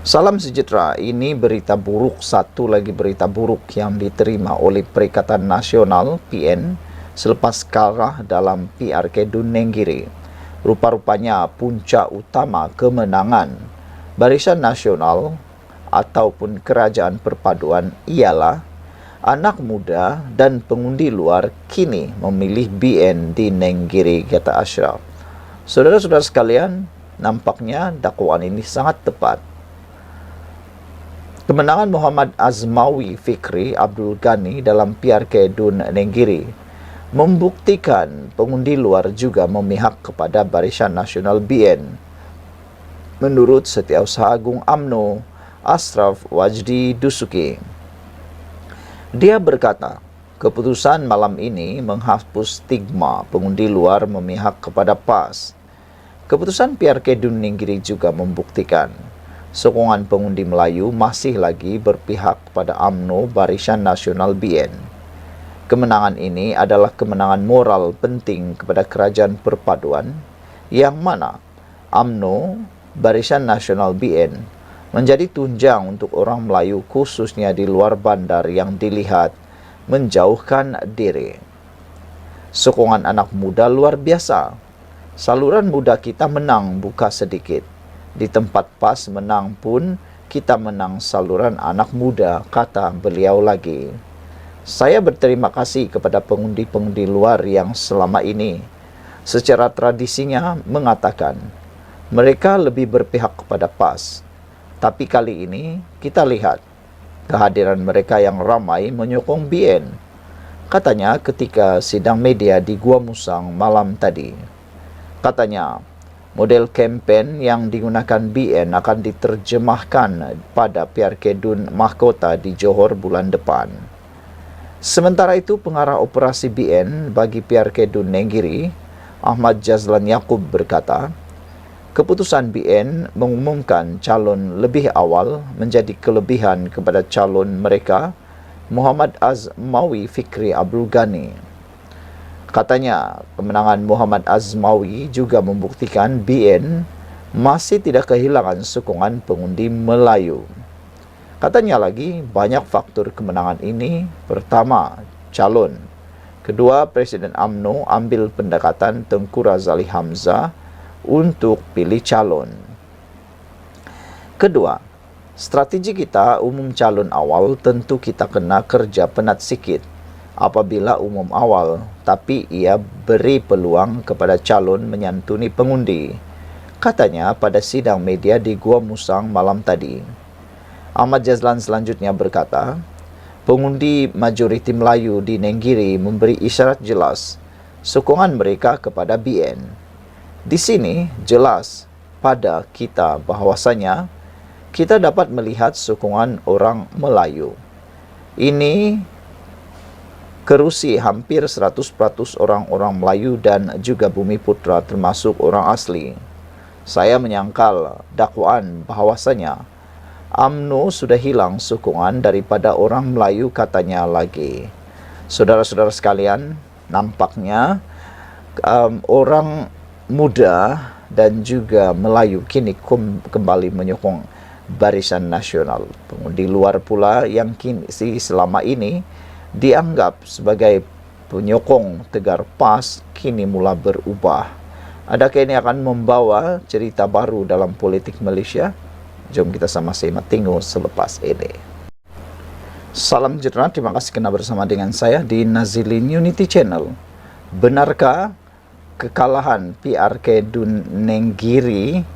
Salam sejahtera, ini berita buruk, satu lagi berita buruk yang diterima oleh Perikatan Nasional PN selepas kalah dalam PRK Dun Nenggiri. Rupa-rupanya puncak utama kemenangan Barisan Nasional ataupun Kerajaan Perpaduan ialah anak muda dan pengundi luar kini memilih BN di Nenggiri, kata Ashraf. Saudara-saudara sekalian, nampaknya dakwaan ini sangat tepat. Kemenangan Muhammad Azmawi Fikri Abdul Ghani dalam PRK Dun Nenggiri membuktikan pengundi luar juga memihak kepada Barisan Nasional BN. Menurut Setiausaha Agung UMNO, Ashraf Wajdi Dusuki, dia berkata, keputusan malam ini menghapus stigma pengundi luar memihak kepada PAS. Keputusan PRK Dun Nenggiri juga membuktikan sokongan pengundi Melayu masih lagi berpihak pada UMNO Barisan Nasional BN. Kemenangan ini adalah kemenangan moral penting kepada Kerajaan Perpaduan yang mana UMNO Barisan Nasional BN menjadi tunjang untuk orang Melayu khususnya di luar bandar yang dilihat menjauhkan diri. Sokongan anak muda luar biasa. Saluran muda kita menang buka sedikit. Di tempat PAS menang pun kita menang saluran anak muda, kata beliau lagi. Saya berterima kasih kepada pengundi-pengundi luar yang selama ini secara tradisinya mengatakan mereka lebih berpihak kepada PAS. Tapi kali ini kita lihat kehadiran mereka yang ramai menyokong BN. Katanya ketika sidang media di Gua Musang malam tadi. Katanya, model kempen yang digunakan BN akan diterjemahkan pada PRK Dun Mahkota di Johor bulan depan. Sementara itu, pengarah operasi BN bagi PRK Dun Nenggiri, Ahmad Jazlan Yaakob berkata, keputusan BN mengumumkan calon lebih awal menjadi kelebihan kepada calon mereka, Muhammad Azmawi Fikri Abdul Ghani. Katanya, kemenangan Muhammad Azmawi juga membuktikan BN masih tidak kehilangan sokongan pengundi Melayu. Katanya lagi, banyak faktor kemenangan ini. Pertama, calon. Kedua, Presiden UMNO ambil pendekatan Tengku Razali Hamzah untuk pilih calon. Kedua, strategi kita umum calon awal tentu kita kena kerja penat sikit. Apabila umum awal, tapi ia beri peluang kepada calon menyantuni pengundi. Katanya pada sidang media di Gua Musang malam tadi. Ahmad Jazlan selanjutnya berkata, pengundi majoriti Melayu di Nenggiri memberi isyarat jelas sokongan mereka kepada BN. Di sini jelas pada kita bahwasanya kita dapat melihat sokongan orang Melayu. Ini kerusi hampir 100% orang-orang Melayu dan juga Bumi Putra termasuk orang asli. Saya menyangkal dakwaan bahwasanya UMNO sudah hilang sokongan daripada orang Melayu, katanya lagi. Saudara-saudara sekalian, nampaknya orang muda dan juga Melayu kini kembali menyokong Barisan Nasional. Pengundi luar pula yang kini selama ini dianggap sebagai penyokong tegar PAS kini mula berubah. Adakah ini akan membawa cerita baru dalam politik Malaysia? Jom kita sama-sama tengok selepas ini. Salam sejahtera, terima kasih kerana bersama dengan saya di Nazilin Unity Channel. Benarkah kekalahan PRK Dun Nenggiri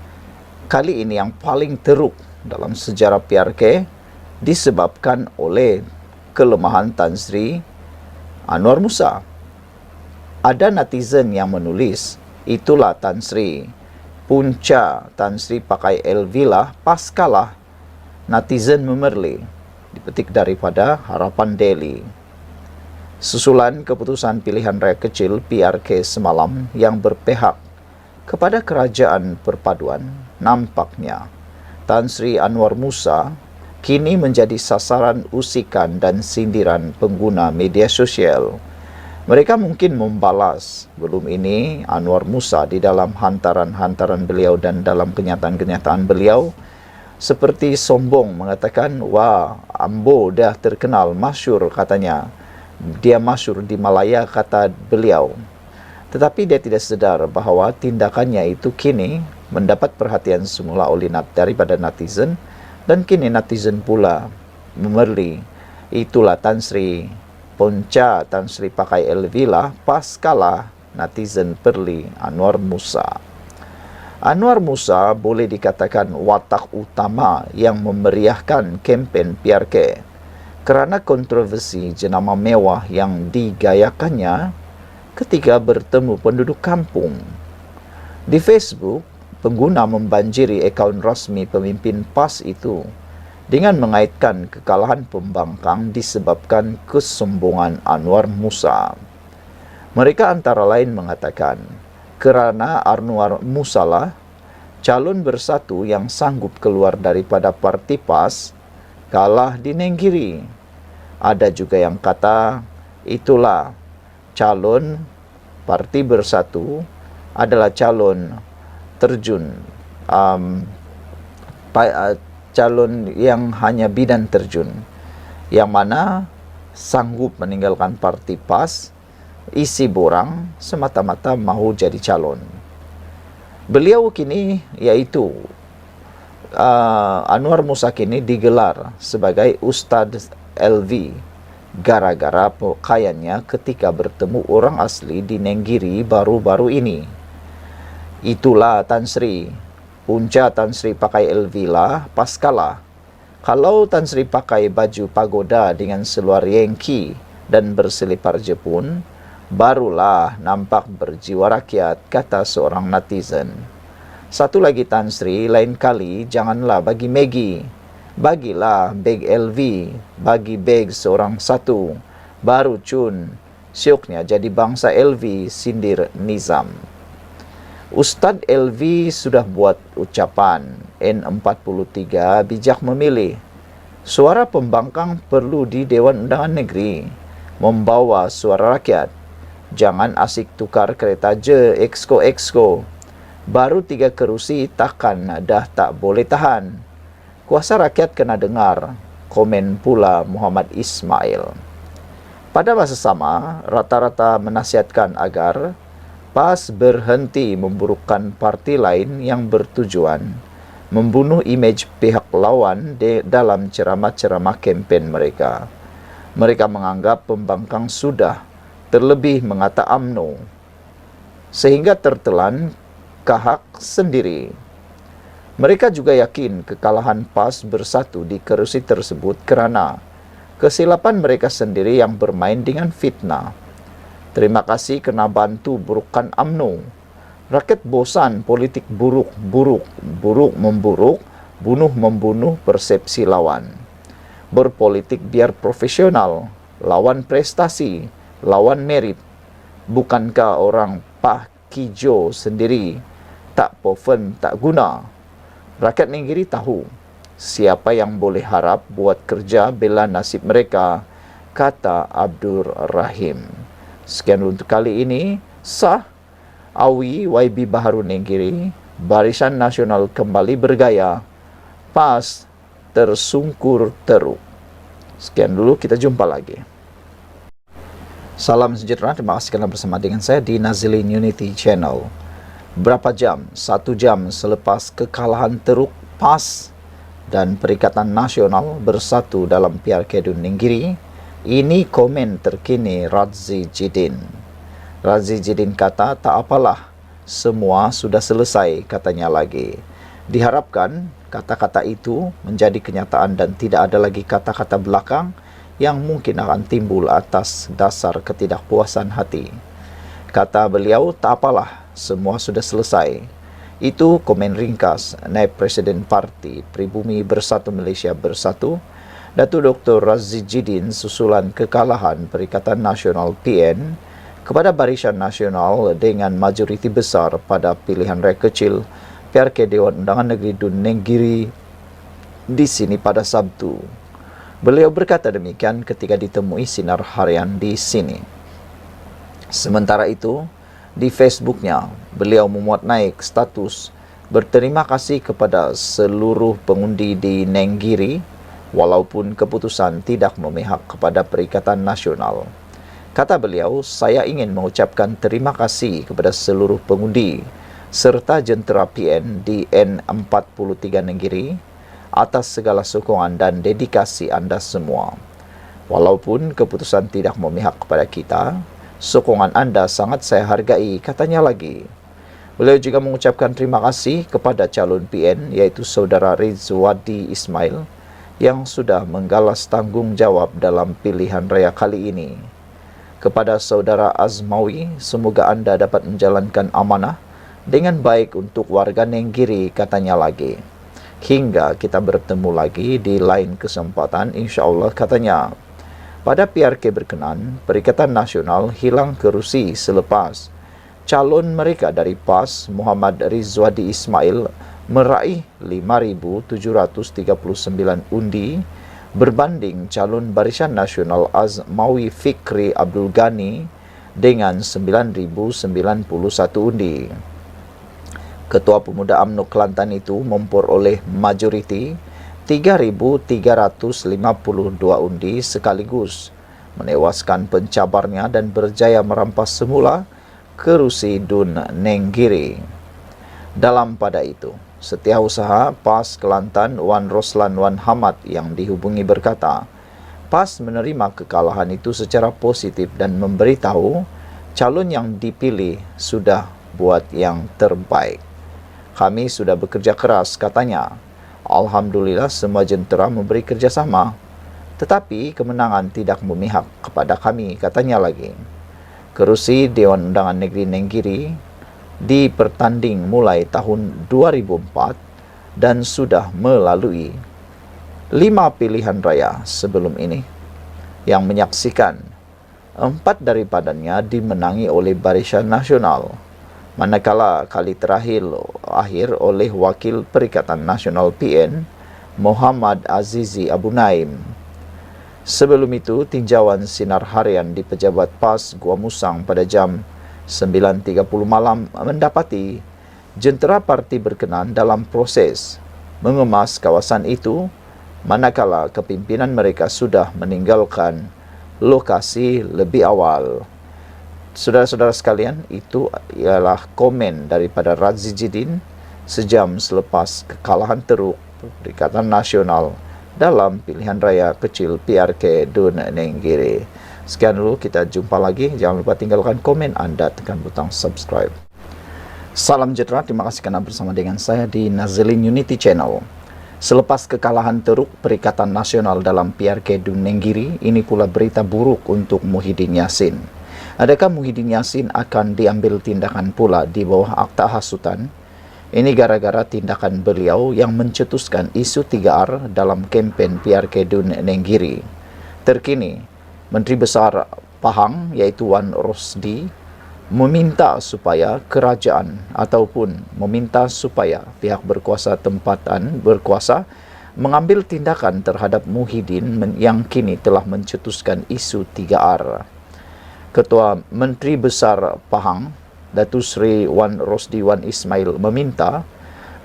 kali ini yang paling teruk dalam sejarah PRK disebabkan oleh kelemahan Tan Sri Anwar Musa? Ada netizen yang menulis, itulah Tan Sri. Punca Tan Sri pakai LV lah pas kalah. Netizen memerli. Dipetik daripada Harapan Daily. Susulan keputusan pilihan raya kecil PRK semalam yang berpihak kepada Kerajaan Perpaduan, nampaknya Tan Sri Anwar Musa kini menjadi sasaran usikan dan sindiran pengguna media sosial. Mereka mungkin membalas belum ini Anwar Musa di dalam hantaran-hantaran beliau dan dalam kenyataan-kenyataan beliau seperti sombong mengatakan, wah, Ambo dah terkenal, masyhur katanya. Dia masyhur di Malaya, kata beliau. Tetapi dia tidak sedar bahawa tindakannya itu kini mendapat perhatian semula daripada netizen, dan kini netizen pula memerli. Itulah Tan Sri Ponca Tan Sri pakai LV lah, pas kalah netizen perli Anwar Musa. Anwar Musa boleh dikatakan watak utama yang memeriahkan kempen PRK kerana kontroversi jenama mewah yang digayakannya ketika bertemu penduduk kampung. Di Facebook, pengguna membanjiri akaun rasmi pemimpin PAS itu dengan mengaitkan kekalahan pembangkang disebabkan kesombongan Anwar Musa. Mereka antara lain mengatakan, kerana Anwar Musa lah calon bersatu yang sanggup keluar daripada parti PAS kalah di Nenggiri. Ada juga yang kata, itulah calon parti bersatu adalah calon terjun, calon yang hanya bidan terjun, yang mana sanggup meninggalkan parti PAS, isi borang semata-mata mahu jadi calon. Beliau kini, iaitu Anwar Musa kini digelar sebagai Ustaz LV gara-gara pakaiannya ketika bertemu orang asli di Nenggiri baru-baru ini. Itulah Tan Sri Punca Tan Sri pakai LV lah pas kalah. Kalau Tan Sri pakai baju pagoda dengan seluar Yankee dan berselipar Jepun, barulah nampak berjiwa rakyat, kata seorang netizen. Satu lagi Tan Sri, lain kali janganlah bagi Maggie, bagilah beg LV, bagi beg seorang satu, baru cun, syuknya jadi bangsa LV, sindir Nizam. Ustaz LV sudah buat ucapan, N43 bijak memilih. Suara pembangkang perlu di Dewan Undangan Negeri, membawa suara rakyat. Jangan asik tukar kereta je, exco. Baru 3 kerusi takkan dah tak boleh tahan. Kuasa rakyat kena dengar, komen pula Muhammad Ismail. Pada masa sama, rata-rata menasihatkan agar PAS berhenti memburukkan parti lain yang bertujuan membunuh imej pihak lawan dalam ceramah-ceramah kempen mereka. Mereka menganggap pembangkang sudah terlebih mengata UMNO, sehingga tertelan kahak sendiri. Mereka juga yakin kekalahan PAS bersatu di kerusi tersebut kerana kesilapan mereka sendiri yang bermain dengan fitnah. Terima kasih kerana bantu burukkan UMNO. Rakyat bosan politik buruk memburuk, bunuh membunuh persepsi lawan. Berpolitik biar profesional, lawan prestasi, lawan merit. Bukankah orang Pah Kijo sendiri tak poven, tak guna? Rakyat Nenggiri tahu siapa yang boleh harap buat kerja bela nasib mereka, kata Abdur Rahim. Sekian untuk kali ini. Sah Awi YB Baharu Nenggiri, Barisan Nasional kembali bergaya, PAS tersungkur teruk. Sekian dulu, kita jumpa lagi. Salam sejahtera, terima kasih kerana bersama dengan saya di Nazilin Unity Channel. Berapa jam? 1 jam selepas kekalahan teruk PAS dan Perikatan Nasional bersatu dalam PRK Dun Nenggiri, ini komen terkini Radzi Jidin. Radzi Jidin kata, tak apalah, semua sudah selesai, katanya lagi. Diharapkan kata-kata itu menjadi kenyataan dan tidak ada lagi kata-kata belakang yang mungkin akan timbul atas dasar ketidakpuasan hati. Kata beliau, tak apalah, semua sudah selesai. Itu komen ringkas Naib Presiden Parti Pribumi Bersatu Malaysia Bersatu, Datuk Dr. Radzi Jidin, susulan kekalahan Perikatan Nasional PN kepada Barisan Nasional dengan majoriti besar pada pilihan raya kecil PRK Dewan Undangan Negeri Dun Nenggiri di sini pada Sabtu. Beliau berkata demikian ketika ditemui Sinar Harian di sini. Sementara itu, di Facebooknya, beliau memuat naik status berterima kasih kepada seluruh pengundi di Nenggiri walaupun keputusan tidak memihak kepada Perikatan Nasional. Kata beliau, saya ingin mengucapkan terima kasih kepada seluruh pengundi serta jentera PN di N43 Nenggiri atas segala sokongan dan dedikasi anda semua. Walaupun keputusan tidak memihak kepada kita, sokongan anda sangat saya hargai, katanya lagi. Beliau juga mengucapkan terima kasih kepada calon PN yaitu Saudara Rizwadi Ismail yang sudah menggalas tanggungjawab dalam pilihan raya kali ini. Kepada Saudara Azmawi, semoga anda dapat menjalankan amanah dengan baik untuk warga Nenggiri, katanya lagi. Hingga kita bertemu lagi di lain kesempatan, insyaAllah, katanya. Pada PRK berkenan, Perikatan Nasional hilang kerusi selepas calon mereka dari PAS, Muhammad Rizwadi Ismail, meraih 5,739 undi berbanding calon Barisan Nasional Azmawi Fikri Abdul Ghani dengan 9,091 undi. Ketua Pemuda UMNO Kelantan itu memperoleh majoriti 3,352 undi sekaligus, menewaskan pencabarnya dan berjaya merampas semula kerusi Dun Nenggiri. Dalam pada itu, Setiausaha PAS Kelantan Wan Roslan Wan Hamad yang dihubungi berkata, PAS menerima kekalahan itu secara positif dan memberitahu calon yang dipilih sudah buat yang terbaik. Kami sudah bekerja keras, katanya. Alhamdulillah semua jentera memberi kerjasama, tetapi kemenangan tidak memihak kepada kami, katanya lagi. Kerusi Dewan Undangan Negeri Nenggiri dipertanding mulai tahun 2004 dan sudah melalui 5 pilihan raya sebelum ini yang menyaksikan 4 daripadanya dimenangi oleh Barisan Nasional, manakala kali terakhir oleh Wakil Perikatan Nasional PN Muhammad Azizi Abu Naim. Sebelum itu, tinjauan sinar harian di Pejabat PAS Gua Musang pada jam 9.30 malam mendapati jentera parti berkenan dalam proses mengemas kawasan itu, manakala kepimpinan mereka sudah meninggalkan lokasi lebih awal. Saudara-saudara sekalian, itu ialah komen daripada Razi Jidin sejam selepas kekalahan teruk Perikatan Nasional dalam pilihan raya kecil PRK Dun Nenggiri. Sekian dulu, kita jumpa lagi. Jangan lupa tinggalkan komen anda, tekan butang subscribe. Salam sejahtera, terima kasih kerana bersama dengan saya di Nazilin Unity Channel. Selepas kekalahan teruk Perikatan Nasional dalam PRK Dun Nenggiri, ini pula berita buruk untuk Muhyiddin Yassin. Adakah Muhyiddin Yassin akan diambil tindakan pula di bawah akta hasutan? Ini gara-gara tindakan beliau yang mencetuskan isu 3R dalam kempen PRK Dun Nenggiri. Terkini, Menteri Besar Pahang iaitu Wan Rosdi meminta supaya kerajaan ataupun meminta supaya pihak berkuasa tempatan berkuasa mengambil tindakan terhadap Muhyiddin yang kini telah mencetuskan isu 3R. Ketua Menteri Besar Pahang Datuk Seri Wan Rosdi Wan Ismail meminta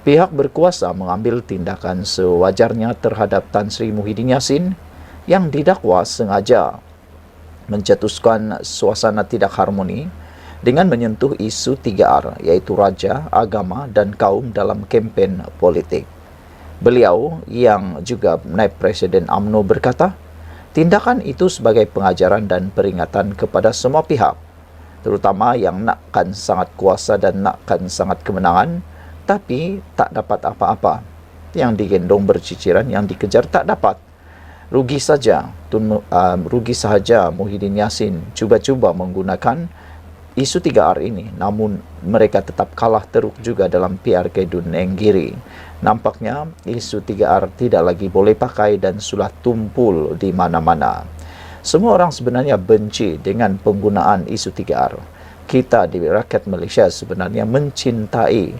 pihak berkuasa mengambil tindakan sewajarnya terhadap Tan Sri Muhyiddin Yassin yang didakwa sengaja mencetuskan suasana tidak harmoni dengan menyentuh isu 3R iaitu raja, agama dan kaum dalam kempen politik. Beliau yang juga Naib Presiden UMNO berkata, tindakan itu sebagai pengajaran dan peringatan kepada semua pihak, terutama yang nakkan sangat kuasa dan nakkan sangat kemenangan, tapi tak dapat apa-apa. Yang digendong berciciran, yang dikejar tak dapat. Rugi saja Muhyiddin Yassin cuba-cuba menggunakan isu 3R ini, namun mereka tetap kalah teruk juga dalam PRK Dun Nenggiri. Nampaknya isu 3R tidak lagi boleh pakai dan sudah tumpul di mana-mana. Semua orang sebenarnya benci dengan penggunaan isu 3R. Kita di rakyat Malaysia sebenarnya mencintai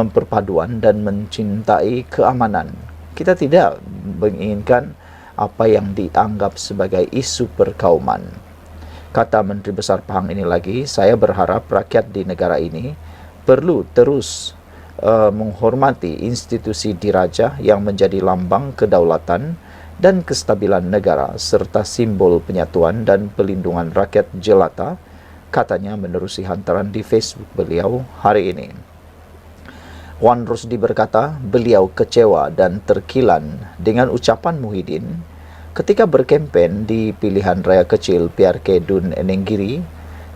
perpaduan dan mencintai keamanan. Kita tidak menginginkan apa yang dianggap sebagai isu perkauman. Kata Menteri Besar Pahang ini lagi, saya berharap rakyat di negara ini perlu terus menghormati institusi diraja yang menjadi lambang kedaulatan dan kestabilan negara serta simbol penyatuan dan pelindungan rakyat jelata, katanya menerusi hantaran di Facebook beliau hari ini. Wan Rosdi berkata beliau kecewa dan terkilan dengan ucapan Muhyiddin ketika berkempen di pilihan raya kecil PRK Dun Nenggiri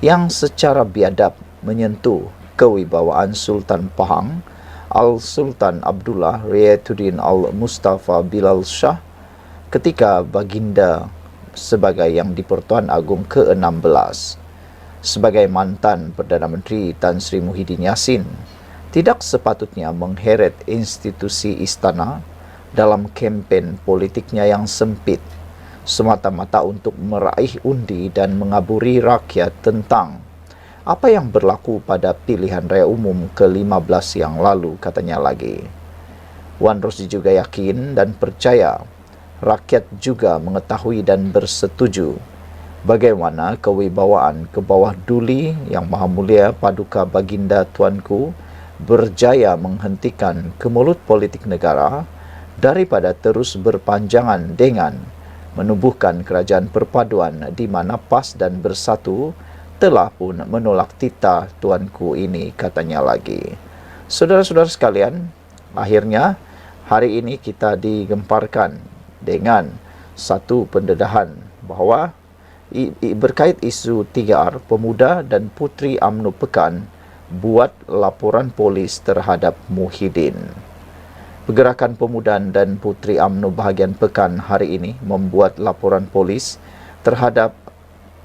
yang secara biadab menyentuh kewibawaan Sultan Pahang Al-Sultan Abdullah Riayatuddin Al-Mustafa Bilal Shah ketika baginda sebagai yang di-Pertuan Agong ke-16. Sebagai mantan Perdana Menteri Tan Sri Muhyiddin Yassin, tidak sepatutnya mengheret institusi istana dalam kempen politiknya yang sempit, semata-mata untuk meraih undi dan mengaburi rakyat tentang apa yang berlaku pada pilihan raya umum ke-15 yang lalu, katanya lagi. Wan Rosdi juga yakin dan percaya rakyat juga mengetahui dan bersetuju bagaimana kewibawaan ke bawah duli Yang Maha Mulia Paduka Baginda Tuanku berjaya menghentikan kemelut politik negara daripada terus berpanjangan dengan menubuhkan kerajaan perpaduan di mana PAS dan Bersatu telah pun menolak titah tuanku ini, katanya lagi. Saudara-saudara sekalian, akhirnya hari ini kita digemparkan dengan satu pendedahan bahawa berkait isu 3R, pemuda dan putri UMNO Pekan buat laporan polis terhadap Muhyiddin. Pergerakan Pemuda dan Putri UMNO bahagian Pekan hari ini membuat laporan polis terhadap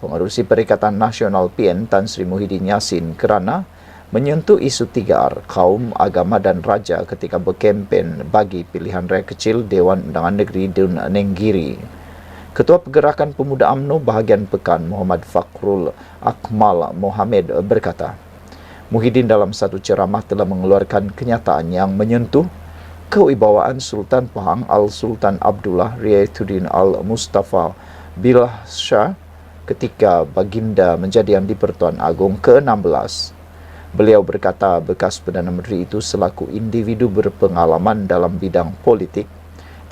Pengerusi Perikatan Nasional PN Tan Sri Muhyiddin Yassin kerana menyentuh isu 3R, kaum, agama dan raja ketika berkempen bagi pilihan raya kecil Dewan Undangan Negeri Dun Nenggiri. Ketua Pergerakan Pemuda UMNO bahagian Pekan Muhammad Fakhrul Akmal Mohamed berkata, Muhyiddin dalam satu ceramah telah mengeluarkan kenyataan yang menyentuh kewibawaan Sultan Pahang Al-Sultan Abdullah Riayatuddin Al-Mustafa Bilal Shah ketika baginda menjadi yang di-Pertuan Agong ke-16. Beliau berkata bekas Perdana Menteri itu selaku individu berpengalaman dalam bidang politik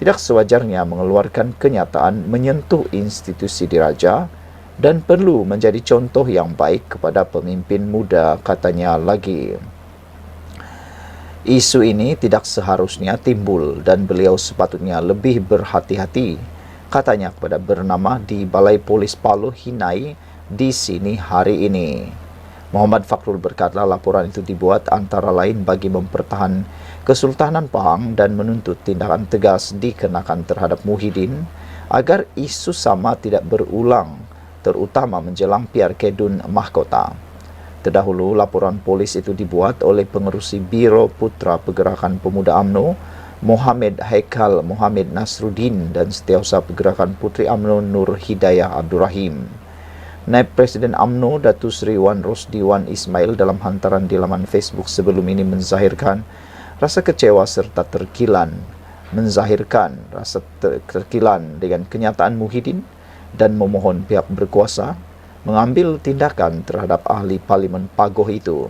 tidak sewajarnya mengeluarkan kenyataan menyentuh institusi diraja dan perlu menjadi contoh yang baik kepada pemimpin muda, katanya lagi. Isu ini tidak seharusnya timbul dan beliau sepatutnya lebih berhati-hati, katanya kepada bernama di Balai Polis Paloh Hinai di sini hari ini. Muhammad Fakhrul berkata laporan itu dibuat antara lain bagi mempertahan Kesultanan Pahang dan menuntut tindakan tegas dikenakan terhadap Muhyiddin agar isu sama tidak berulang, terutama menjelang PRK Dun Mahkota. Terdahulu, laporan polis itu dibuat oleh pengerusi Biro Putra Pergerakan Pemuda UMNO, Mohamed Haikal Mohamed Nasruddin dan Setiausaha Pergerakan Putri UMNO Nur Hidayah Abdul Rahim. Naib Presiden UMNO Datuk Seri Wan Rosdi Wan Ismail dalam hantaran di laman Facebook sebelum ini menzahirkan rasa kecewa serta terkilan dengan kenyataan Muhyiddin dan memohon pihak berkuasa mengambil tindakan terhadap ahli Parlimen Pagoh itu.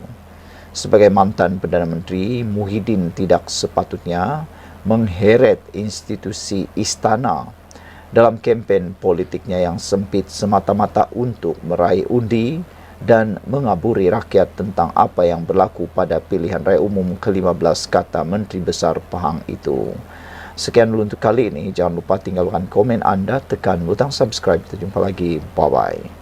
Sebagai mantan Perdana Menteri, Muhyiddin tidak sepatutnya mengheret institusi istana dalam kempen politiknya yang sempit semata-mata untuk meraih undi dan mengaburi rakyat tentang apa yang berlaku pada pilihan raya umum ke-15, kata Menteri Besar Pahang itu. Sekian dulu untuk kali ini. Jangan lupa tinggalkan komen anda, tekan butang subscribe. Kita jumpa lagi. Bye-bye.